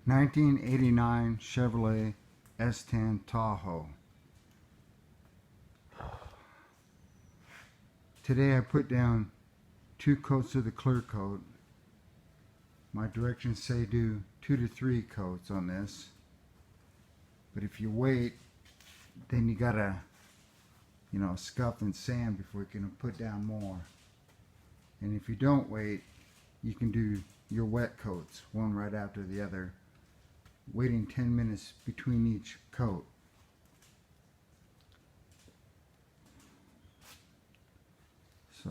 1989 Chevrolet S10 Tahoe. Today I put down 2 coats of the clear coat. My directions say do 2 to 3 coats on this. But if you wait, then you gotta, scuff and sand before you can put down more. And if you don't wait, you can do your wet coats, one right after the other, waiting 10 minutes between each coat. So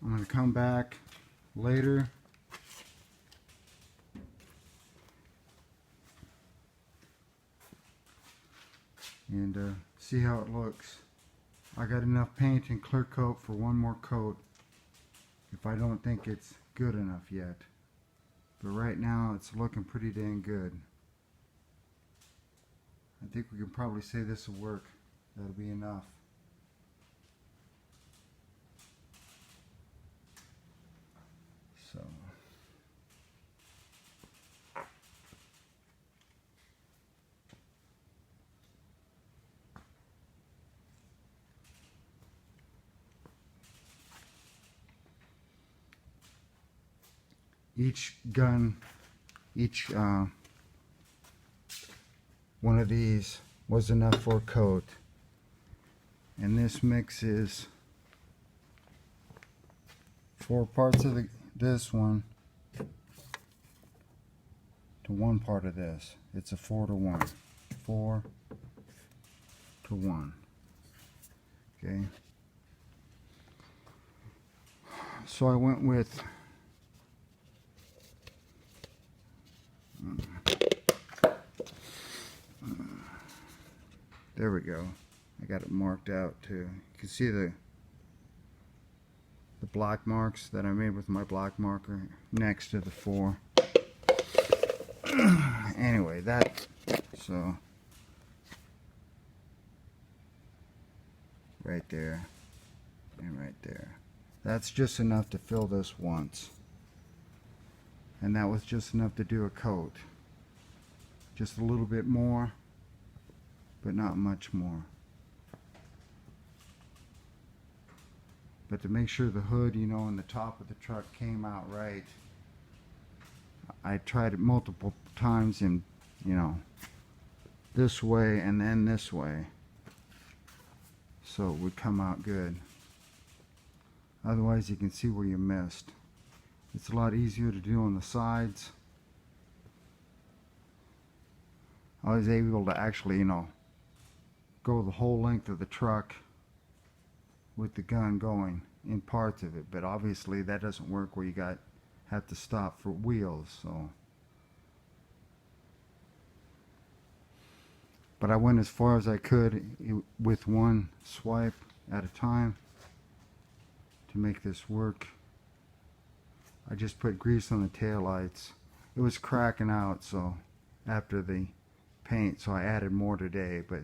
I'm going to come back later and see how it looks. I got enough paint and clear coat for one more coat if I don't think it's good enough yet. But right now it's looking pretty dang good. I think we can probably say this will work. That'll be enough. So each gun, each one of these was enough for a coat, and this mix is 4 parts of this one to 1 part of this. It's a 4 to 1. 4 to 1. Okay. So I went with there we go. I got it marked out too. You can see the black marks that I made with my black marker next to the 4. Anyway, so right there and right there. That's just enough to fill this once. And that was just enough to do a coat. Just a little bit more, but not much more. But to make sure the hood, and the top of the truck came out right, I tried it multiple times in, this way and then this way, so it would come out good. Otherwise you can see where you missed. It's a lot easier to do on the sides. I was able to actually, go the whole length of the truck with the gun going in parts of it, but obviously that doesn't work where you have to stop for wheels. So, but I went as far as I could with one swipe at a time to make this work. I just put grease on the taillights. It was cracking out, so after the paint, so I added more today. But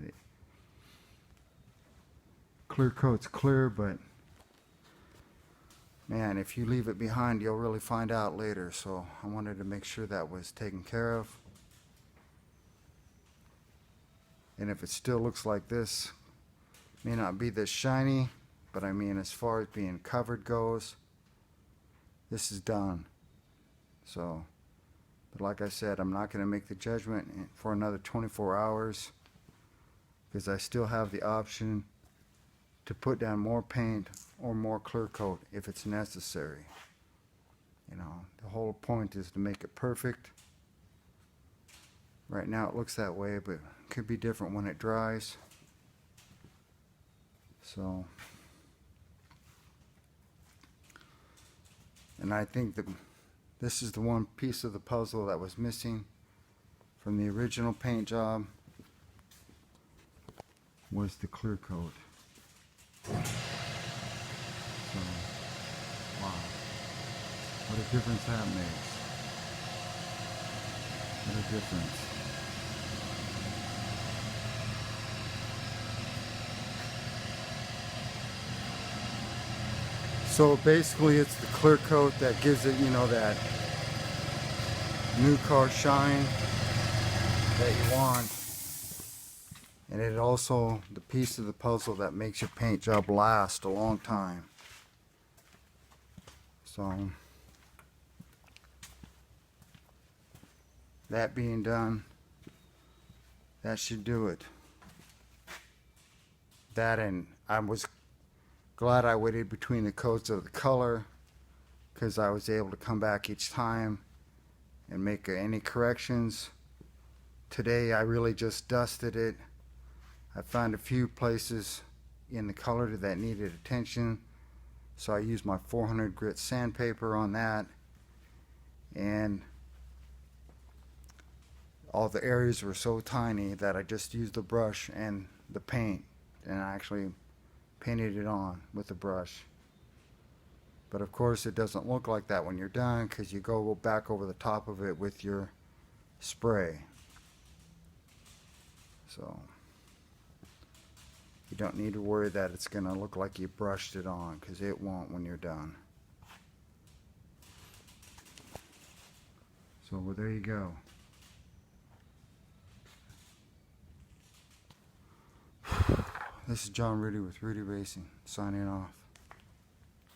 clear coat's clear, but man, if you leave it behind, you'll really find out later. So I wanted to make sure that was taken care of. And if it still looks like this, may not be this shiny, but I mean, as far as being covered goes, this is done. So, but like I said, I'm not going to make the judgment for another 24 hours because I still have the option to put down more paint or more clear coat if it's necessary. The whole point is to make it perfect. Right now it looks that way, but it could be different when it dries. So, and I think that this is the one piece of the puzzle that was missing from the original paint job, was the clear coat. So, wow, what a difference that makes. What a difference. So basically it's the clear coat that gives it, you know, that new car shine that you want. And it also the piece of the puzzle that makes your paint job last a long time. So that being done, that should do it. That, and I was glad I waited between the coats of the color, because I was able to come back each time and make any corrections. Today I really just dusted it. I found a few places in the color that needed attention, so I used my 400 grit sandpaper on that, and all the areas were so tiny that I just used the brush and the paint, and I actually painted it on with the brush. But of course it doesn't look like that when you're done, because you go back over the top of it with your spray. So you don't need to worry that it's going to look like you brushed it on, because it won't when you're done. So well, there you go. This is John Rudy with Rudy Racing, signing off.